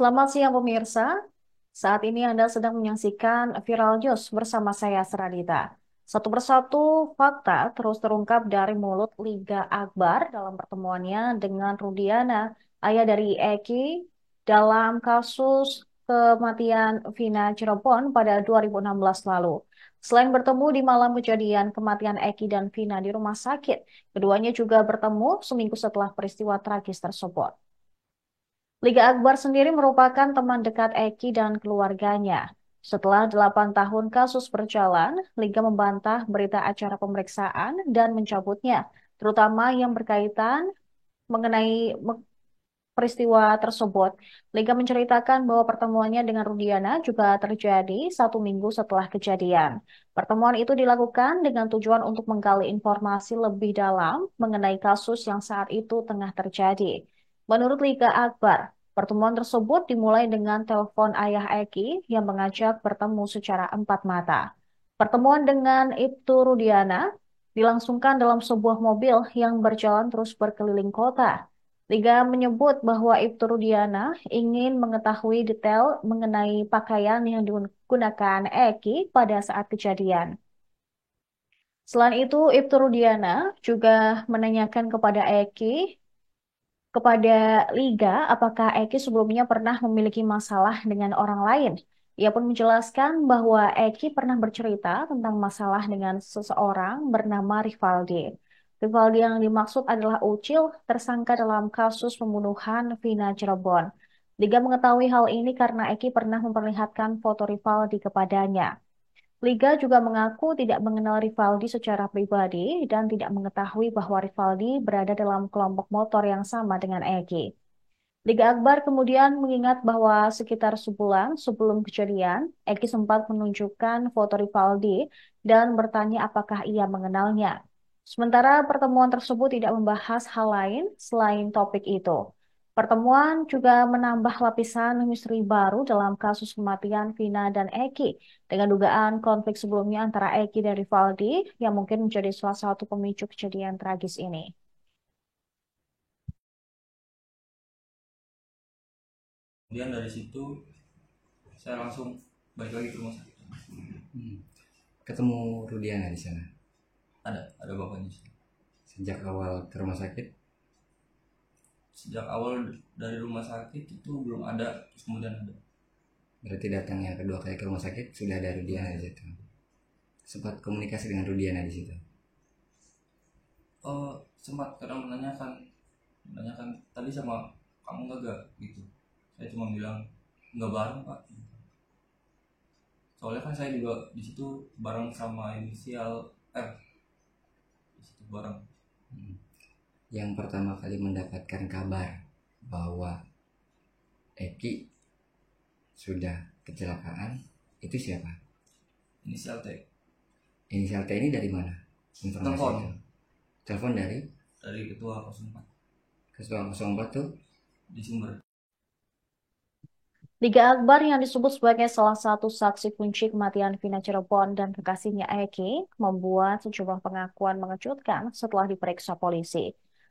Selamat siang pemirsa. Saat ini Anda sedang menyaksikan Viral News bersama saya Seradita. Satu persatu fakta terus terungkap dari mulut Liga Akbar dalam pertemuannya dengan Rudiana, ayah dari Eki, dalam kasus kematian Vina Cirebon pada 2016 lalu. Selain bertemu di malam kejadian kematian Eki dan Vina di rumah sakit, keduanya juga bertemu seminggu setelah peristiwa tragis tersebut. Liga Akbar sendiri merupakan teman dekat Eki dan keluarganya. Setelah 8 tahun kasus berjalan, Liga membantah berita acara pemeriksaan dan mencabutnya, terutama yang berkaitan mengenai peristiwa tersebut. Liga menceritakan bahwa pertemuannya dengan Rudiana juga terjadi 1 minggu setelah kejadian. Pertemuan itu dilakukan dengan tujuan untuk menggali informasi lebih dalam mengenai kasus yang saat itu tengah terjadi. Menurut Liga Akbar, pertemuan tersebut dimulai dengan telepon ayah Eki yang mengajak bertemu secara empat mata. Pertemuan dengan Ibtu Rudiana dilangsungkan dalam sebuah mobil yang berjalan terus berkeliling kota. Liga menyebut bahwa Ibtu Rudiana ingin mengetahui detail mengenai pakaian yang digunakan Eki pada saat kejadian. Selain itu, Ibtu Rudiana juga menanyakan kepada kepada Liga, apakah Eki sebelumnya pernah memiliki masalah dengan orang lain. Ia pun menjelaskan bahwa Eki pernah bercerita tentang masalah dengan seseorang bernama Rivaldi. Rivaldi yang dimaksud adalah Ucil, tersangka dalam kasus pembunuhan Vina Cirebon. Liga mengetahui hal ini karena Eki pernah memperlihatkan foto Rivaldi kepadanya. Liga juga mengaku tidak mengenal Rivaldi secara pribadi dan tidak mengetahui bahwa Rivaldi berada dalam kelompok motor yang sama dengan Egi. Liga Akbar kemudian mengingat bahwa sekitar sebulan sebelum kejadian, Egi sempat menunjukkan foto Rivaldi dan bertanya apakah ia mengenalnya. Sementara pertemuan tersebut tidak membahas hal lain selain topik itu. Pertemuan juga menambah lapisan misteri baru dalam kasus kematian Vina dan Eki dengan dugaan konflik sebelumnya antara Eki dan Rivaldi yang mungkin menjadi salah satu pemicu kejadian tragis ini. Kemudian dari situ saya langsung balik lagi ke rumah sakit. Ketemu Rudiana di sana. Ada bapaknya sih. Sejak awal ke rumah sakit, Sejak awal dari rumah sakit itu belum ada, terus kemudian ada. berarti datang yang kedua kali ke rumah sakit sudah ada Rudiana di situ. Sempat komunikasi dengan Rudiana di situ. Sempat kadang menanyakan tadi sama kamu nggak gitu. Saya cuma bilang nggak bareng pak. Soalnya kan saya juga di situ bareng sama inisial R, di situ bareng. Yang pertama kali mendapatkan kabar bahwa Eki sudah kecelakaan itu siapa? Inisial T. Inisial T ini dari mana? Informasi Telepon itu. Telepon dari ketua 04 ketua 04 tuh. di Sumber. Liga Akbar yang disebut sebagai salah satu saksi kunci kematian Vina Cirebon dan kekasihnya Eki membuat sejumlah pengakuan mengejutkan setelah diperiksa polisi.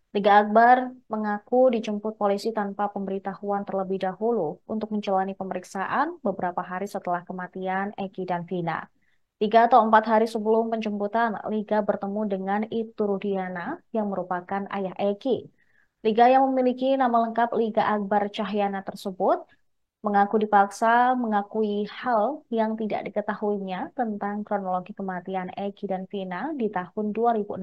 Liga Akbar mengaku dijemput polisi tanpa pemberitahuan terlebih dahulu untuk menjalani pemeriksaan beberapa hari setelah kematian Eki dan Vina. 3 atau 4 hari sebelum penjemputan, Liga bertemu dengan Ibtu Rudiana yang merupakan ayah Eki. Liga yang memiliki nama lengkap Liga Akbar Cahyana tersebut mengaku dipaksa mengakui hal yang tidak diketahuinya tentang kronologi kematian Eki dan Vina di tahun 2016.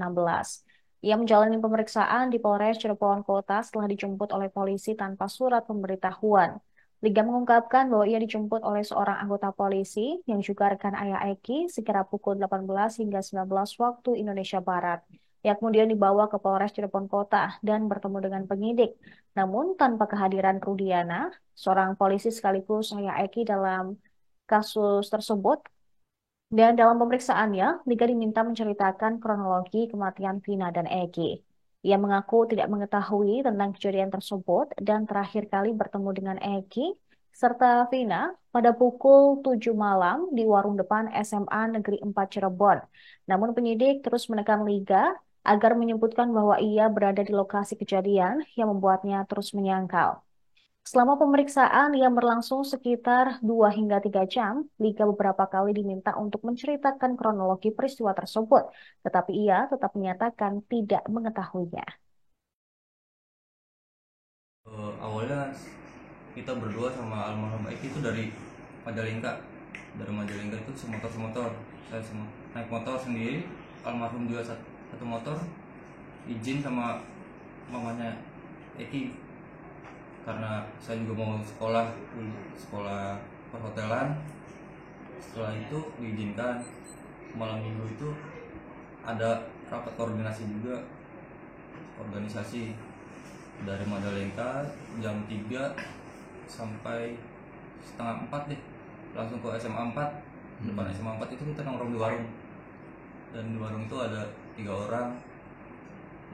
Ia menjalani pemeriksaan di Polres Cirebon Kota setelah dijemput oleh polisi tanpa surat pemberitahuan. Liga mengungkapkan bahwa ia dijemput oleh seorang anggota polisi yang juga rekan ayah Eki sekira pukul 18 hingga 19 waktu Indonesia Barat. Ia kemudian dibawa ke Polres Cirebon Kota dan bertemu dengan penyidik. Namun tanpa kehadiran Rudiana, seorang polisi sekaligus ayah Eki dalam kasus tersebut. Dan dalam pemeriksaannya, Liga diminta menceritakan kronologi kematian Vina dan Eki. Ia mengaku tidak mengetahui tentang kejadian tersebut dan terakhir kali bertemu dengan Eki serta Vina pada pukul 7 malam di warung depan SMA Negeri 4 Cirebon. Namun penyidik terus menekan Liga agar menyebutkan bahwa ia berada di lokasi kejadian yang membuatnya terus menyangkal. Selama pemeriksaan yang berlangsung sekitar 2 hingga 3 jam, Liga beberapa kali diminta untuk menceritakan kronologi peristiwa tersebut, tetapi ia tetap menyatakan tidak mengetahuinya. Awalnya kita berdua sama almarhum Eki itu dari Majalengka. Dari Majalengka itu semotor, saya semua naik motor sendiri, almarhum juga satu motor, izin sama mamanya Eki karena saya juga mau sekolah dulu, sekolah perhotelan. Setelah itu diizinkan. Malam minggu itu ada rapat koordinasi juga, organisasi dari Majalengka jam 3 sampai setengah 4 deh, langsung ke SMA 4. Depan SMA 4 itu kita nongkrong di warung, dan di warung itu ada 3 orang,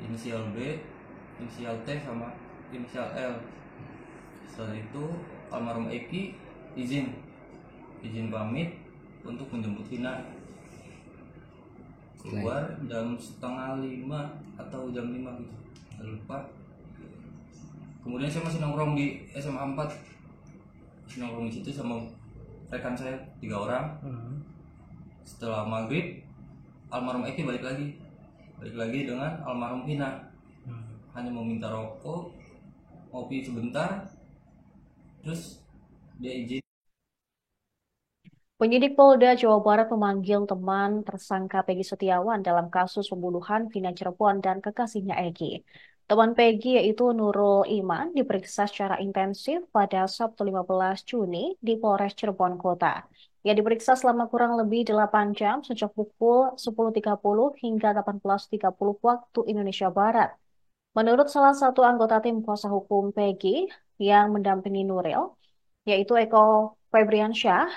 inisial B, inisial T, sama inisial L. Setelah itu almarhum Eki izin pamit untuk menjemput Vina, keluar jam setengah 5 atau jam 5 gitu, saya lupa. Kemudian saya masih nongkrong di SMA 4, masih nongkrong di situ sama rekan saya 3 orang. Setelah maghrib almarhum Eki balik lagi dengan almarhum Vina, hanya mau minta rokok, ngopi sebentar, terus dia izin. Penyidik Polda Jawa Barat memanggil teman tersangka Peggy Setiawan dalam kasus pembunuhan Vina Cirebon dan kekasihnya Egy. Teman Peggy yaitu Nurul Iman diperiksa secara intensif pada Sabtu 15 Juni di Polres Cirebon Kota. Ia diperiksa selama kurang lebih 8 jam sejak pukul 10.30 hingga 18.30 waktu Indonesia Barat. Menurut salah satu anggota tim kuasa hukum Peggy yang mendampingi Nuril, yaitu Eko Febriansyah,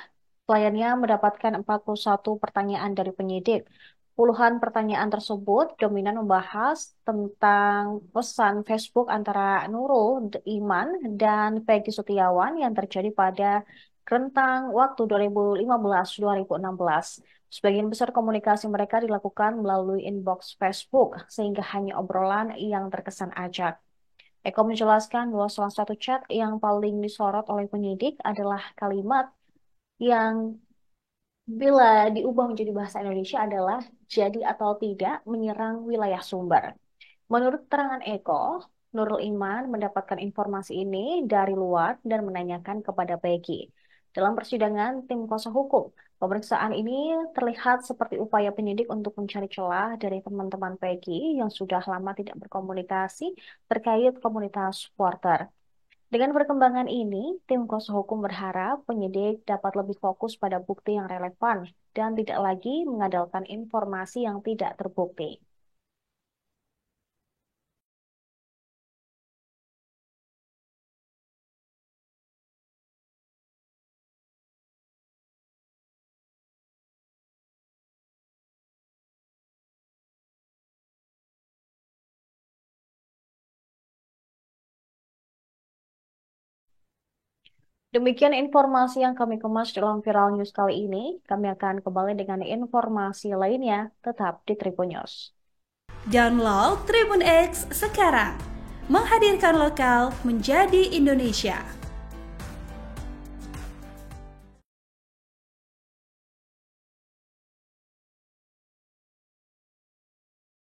kliennya mendapatkan 41 pertanyaan dari penyidik. Puluhan pertanyaan tersebut dominan membahas tentang pesan Facebook antara Nurul Iman dan Peggy Setiawan yang terjadi pada rentang waktu 2015-2016. Sebagian besar komunikasi mereka dilakukan melalui inbox Facebook, sehingga hanya obrolan yang terkesan ajak. Eko menjelaskan bahwa salah satu chat yang paling disorot oleh penyidik adalah kalimat yang bila diubah menjadi bahasa Indonesia adalah jadi atau tidak menyerang wilayah sumber. Menurut keterangan Eko, Nurul Iman mendapatkan informasi ini dari luar dan menanyakan kepada Peggy. Dalam persidangan tim kuasa hukum, pemeriksaan ini terlihat seperti upaya penyidik untuk mencari celah dari teman-teman Peggy yang sudah lama tidak berkomunikasi terkait komunitas supporter. Dengan perkembangan ini, tim kuasa hukum berharap penyidik dapat lebih fokus pada bukti yang relevan dan tidak lagi mengandalkan informasi yang tidak terbukti. Demikian informasi yang kami kemas dalam Viral News kali ini. Kami akan kembali dengan informasi lainnya. Tetap di Tribun News. Download Tribun X sekarang. Menghadirkan lokal menjadi Indonesia.